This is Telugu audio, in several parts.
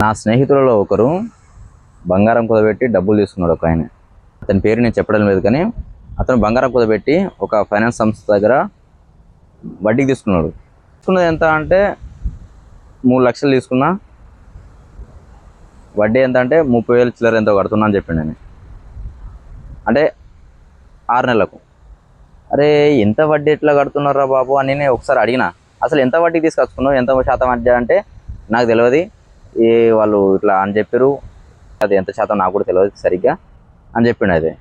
నా స్నేహితులలో ఒకరు బంగారం కుదబెట్టి డబ్బులు తీసుకున్నాడు ఒక ఆయన. అతని పేరు నేను చెప్పడం లేదు, కానీ అతను బంగారం కుదబెట్టి ఒక ఫైనాన్స్ సంస్థ దగ్గర వడ్డీకి తీసుకున్నాడు. తీసుకున్నది ఎంత అంటే 3 లక్షలు తీసుకున్నా. వడ్డీ ఎంత అంటే 30,000 చిల్లర ఎంతో కడుతున్నా అని చెప్పిండు నేను. అంటే 6 నెలలకు. అరే ఎంత వడ్డీ ఎట్లా కడుతున్నారా బాబు అని నేను ఒకసారి అడిగిన. అసలు ఎంత వడ్డీ తీసుకొచ్చుకున్నావు, ఎంత శాతం వడ్డీ అంటే నాకు తెలియదు, వాళ్ళు ఇట్లా అని చెప్పారు, అది ఎంత శాతం నాకు కూడా తెలియదు సరిగ్గా అని చెప్పిండు. అదే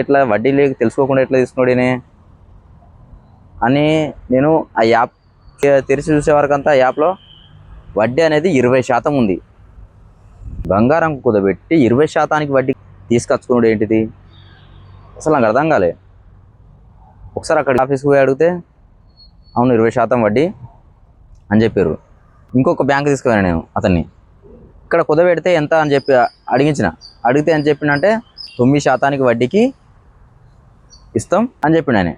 ఇట్లా వడ్డీ లేక తెలుసుకోకుండా ఎట్లా తీసుకున్నాడేనే అని నేను ఆ యాప్ తెరిచి చూసే వరకంతా ఆ యాప్లో వడ్డీ అనేది 20% ఉంది. బంగారం కుదబెట్టి 20% వడ్డీ తీసుకొచ్చుకున్నాడు ఏంటిది అసలు నాకు అర్థం కాలే. ఒకసారి అక్కడ ఆఫీస్కి పోయి అడిగితే అవును 20% వడ్డీ అని చెప్పారు. ఇంకొక బ్యాంక్ తీసుకున్నాను నేను అతన్ని. ఇక్కడ కుదబెడితే ఎంత అని చెప్పి అడిగితే అని చెప్పిండంటే 9% వడ్డీకి ఇస్తాం అని చెప్పిండు ఆయన.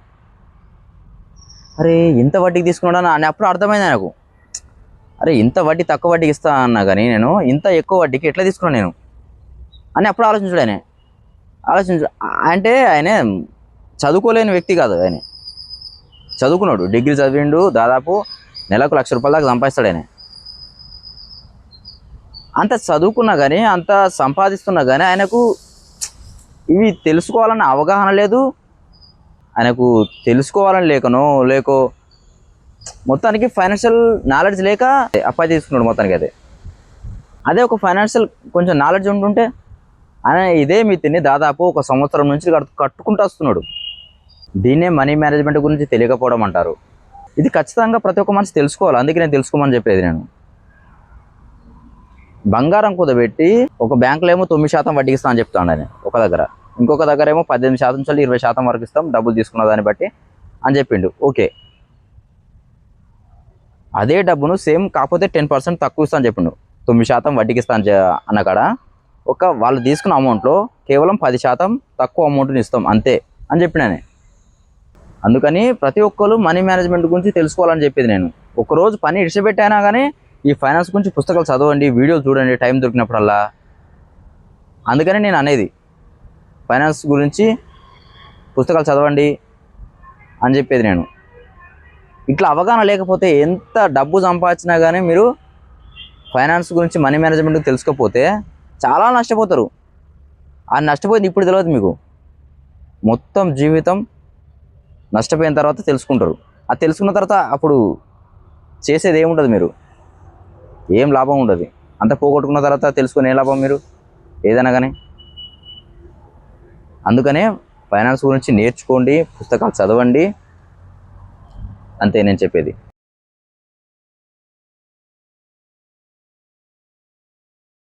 అరే ఇంత వడ్డీకి తీసుకున్నాడు అని అప్పుడు అర్థమైంది నాకు. అరే ఇంత వడ్డీ తక్కువ వడ్డీకి ఇస్తా అన్నా కానీ నేను ఇంత ఎక్కువ వడ్డీకి ఎట్లా తీసుకున్నాను నేను అని అప్పుడు ఆలోచించాడు ఆయన. అంటే ఆయన చదువుకోలేని వ్యక్తి కాదు, ఆయన చదువుకున్నాడు, డిగ్రీ చదివిండు, దాదాపు నెలకు ₹1,00,000 దాకా సంపాదిస్తాడు ఆయన. అంత చదువుకున్నా కానీ అంత సంపాదిస్తున్నా కానీ ఆయనకు ఇవి తెలుసుకోవాలన్న అవగాహన లేదు, ఆయనకు తెలుసుకోవాలని లేకో మొత్తానికి ఫైనాన్షియల్ నాలెడ్జ్ లేక అప్పాయి తీసుకున్నాడు మొత్తానికి. అదే ఒక ఫైనాన్షియల్ కొంచెం నాలెడ్జ్ ఉంటుంటే ఆయన ఇదే మితిని దాదాపు 1 సంవత్సరం నుంచి కట్టుకుంటూ వస్తున్నాడు. దీన్నే మనీ మేనేజ్మెంట్ గురించి తెలియకపోవడం అంటారు. ఇది ఖచ్చితంగా ప్రతి ఒక్క మనిషి తెలుసుకోవాలి, అందుకే నేను తెలుసుకోమని చెప్పేది. నేను బంగారం కుదబెట్టి ఒక బ్యాంకులో ఏమో 9% వడ్డీకి ఇస్తాం అని చెప్తాను ఆయన ఒక దగ్గర, ఇంకొక దగ్గర ఏమో 18% నుంచి 20% వరకు ఇస్తాం డబ్బులు తీసుకున్న దాన్ని బట్టి అని చెప్పిండు. ఓకే, అదే డబ్బును సేమ్ కాకపోతే 10% తక్కువ ఇస్తా అని చెప్పిండు. 9% వడ్డీకి ఇస్తాను అన్న కాడ వాళ్ళు తీసుకున్న అమౌంట్లో కేవలం 10% తక్కువ అమౌంట్ని ఇస్తాం అంతే అని చెప్పిన ఆయన. అందుకని ప్రతి ఒక్కరు మనీ మేనేజ్మెంట్ గురించి తెలుసుకోవాలని చెప్పేది నేను. ఒకరోజు పని ఇడిచిపెట్టైనా కానీ ఈ ఫైనాన్స్ గురించి పుస్తకాలు చదవండి, వీడియోలు చూడండి టైం దొరికినప్పుడల్లా. అందుకని నేను అనేది ఫైనాన్స్ గురించి పుస్తకాలు చదవండి అని చెప్పేది నేను. ఇట్లా అవగాహన లేకపోతే ఎంత డబ్బు సంపాదించినా కానీ మీరు ఫైనాన్స్ గురించి మనీ మేనేజ్మెంట్ తెలుసుకోకపోతే చాలా నష్టపోతారు. ఆ నష్టపోయింది ఇప్పుడు తెలియదు మీకు, మొత్తం జీవితం నష్టపోయిన తర్వాత తెలుసుకుంటారు. అది తెలుసుకున్న తర్వాత అప్పుడు చేసేది ఏముండదు, మీరు ఏం లాభం ఉండదు. అంత పోగొట్టుకున్న తర్వాత తెలుసుకుని ఏ లాభం మీరు ఏదైనా కానీ. అందుకనే ఫైనాన్స్ గురించి నేర్చుకోండి, పుస్తకాలు చదవండి, అంతే నేను చెప్పేది.